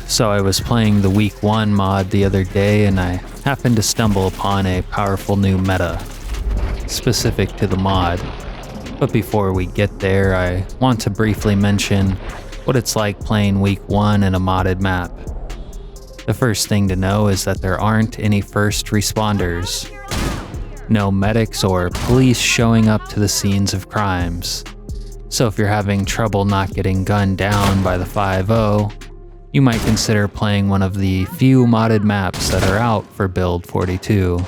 So I was playing the Week 1 mod the other day and I happened to stumble upon a powerful new meta specific to the mod. But before we get there, I want to briefly mention what it's like playing Week 1 in a modded map. The first thing to know is that there aren't any first responders. No medics or police showing up to the scenes of crimes. So if you're having trouble not getting gunned down by the 5-0, you might consider playing one of the few modded maps that are out for Build 42,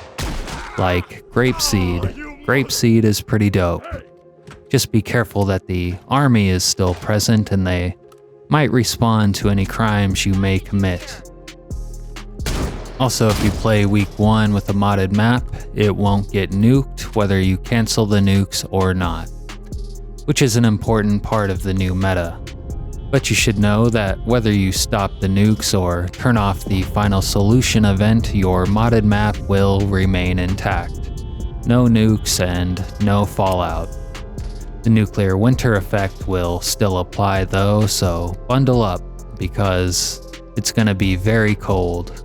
like Grapeseed. Grapeseed is pretty dope. Just be careful that the army is still present and they might respond to any crimes you may commit. Also, if you play Week 1 with a modded map, it won't get nuked whether you cancel the nukes or not, which is an important part of the new meta. But you should know that whether you stop the nukes or turn off the final solution event, your modded map will remain intact. No nukes and no fallout. The nuclear winter effect will still apply though, so bundle up because it's gonna be very cold.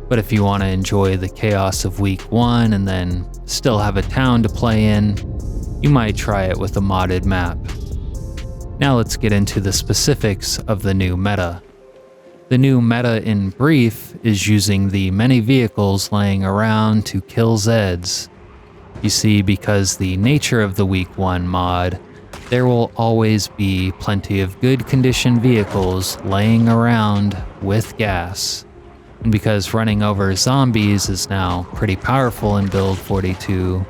But if you want to enjoy the chaos of Week 1 and then still have a town to play in, you might try it with a modded map. Now let's get into the specifics of the new meta. The new meta in brief is using the many vehicles laying around to kill Zeds. You see, because the nature of the Week 1 mod, there will always be plenty of good condition vehicles laying around with gas. And because running over zombies is now pretty powerful in Build 42,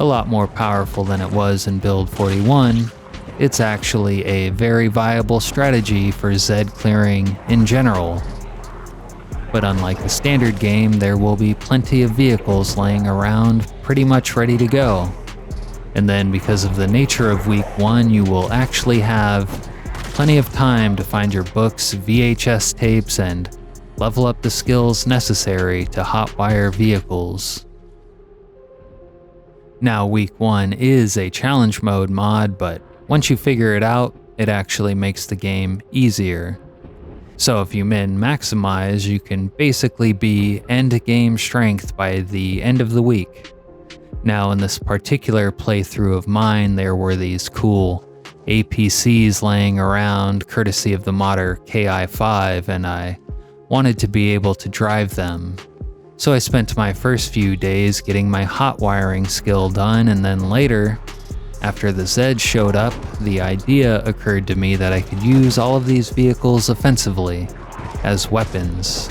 a lot more powerful than it was in Build 41, it's actually a very viable strategy for Zed clearing in general. But unlike the standard game, there will be plenty of vehicles laying around pretty much ready to go. And then because of the nature of Week 1, you will actually have plenty of time to find your books, VHS tapes, and level up the skills necessary to hotwire vehicles. Now, Week 1 is a challenge mode mod, but once you figure it out, it actually makes the game easier. So if you min-maximize, you can basically be end game strength by the end of the week. Now, in this particular playthrough of mine, there were these cool APCs laying around courtesy of the modder KI5, and I wanted to be able to drive them. So I spent my first few days getting my hot wiring skill done, and then later, after the Zeds showed up, the idea occurred to me that I could use all of these vehicles offensively as weapons.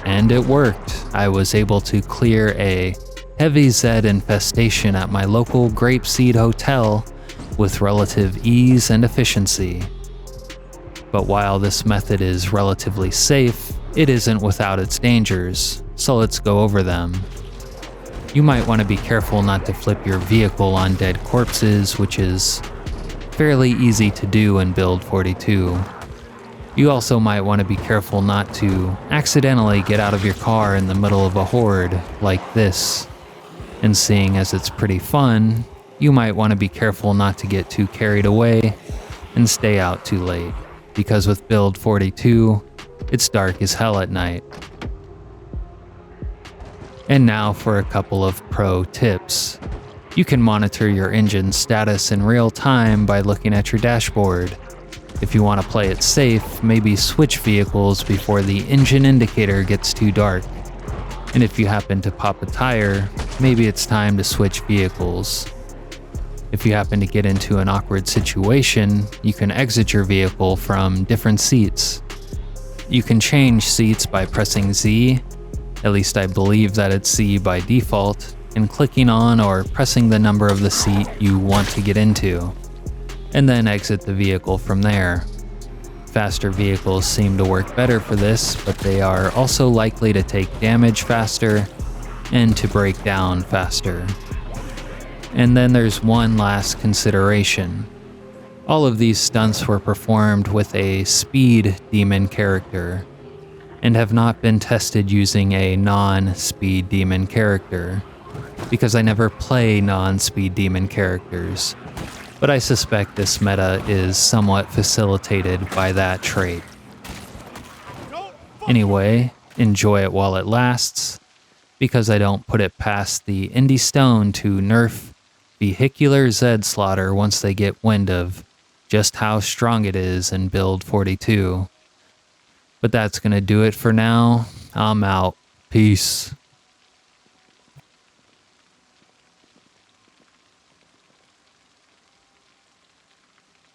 And it worked. I was able to clear a heavy Zed infestation at my local Grapeseed hotel with relative ease and efficiency. But while this method is relatively safe, it isn't without its dangers, so let's go over them. You might want to be careful not to flip your vehicle on dead corpses, which is fairly easy to do in Build 42. You also might want to be careful not to accidentally get out of your car in the middle of a horde like this. And seeing as it's pretty fun, you might want to be careful not to get too carried away and stay out too late, because with Build 42, it's dark as hell at night. And now for a couple of pro tips. You can monitor your engine status in real time by looking at your dashboard. If you want to play it safe, maybe switch vehicles before the engine indicator gets too dark. And if you happen to pop a tire, maybe it's time to switch vehicles. If you happen to get into an awkward situation, you can exit your vehicle from different seats. You can change seats by pressing Z, at least I believe that it's Z by default, and clicking on or pressing the number of the seat you want to get into, and then exit the vehicle from there. Faster vehicles seem to work better for this, but they are also likely to take damage faster and to break down faster. And then there's one last consideration. All of these stunts were performed with a speed demon character, and have not been tested using a non-speed demon character, because I never play non-speed demon characters, but I suspect this meta is somewhat facilitated by that trait. Anyway, enjoy it while it lasts, because I don't put it past the Indie Stone to nerf vehicular Zed slaughter once they get wind of just how strong it is in build 42. But that's gonna do it for now. I'm out. Peace.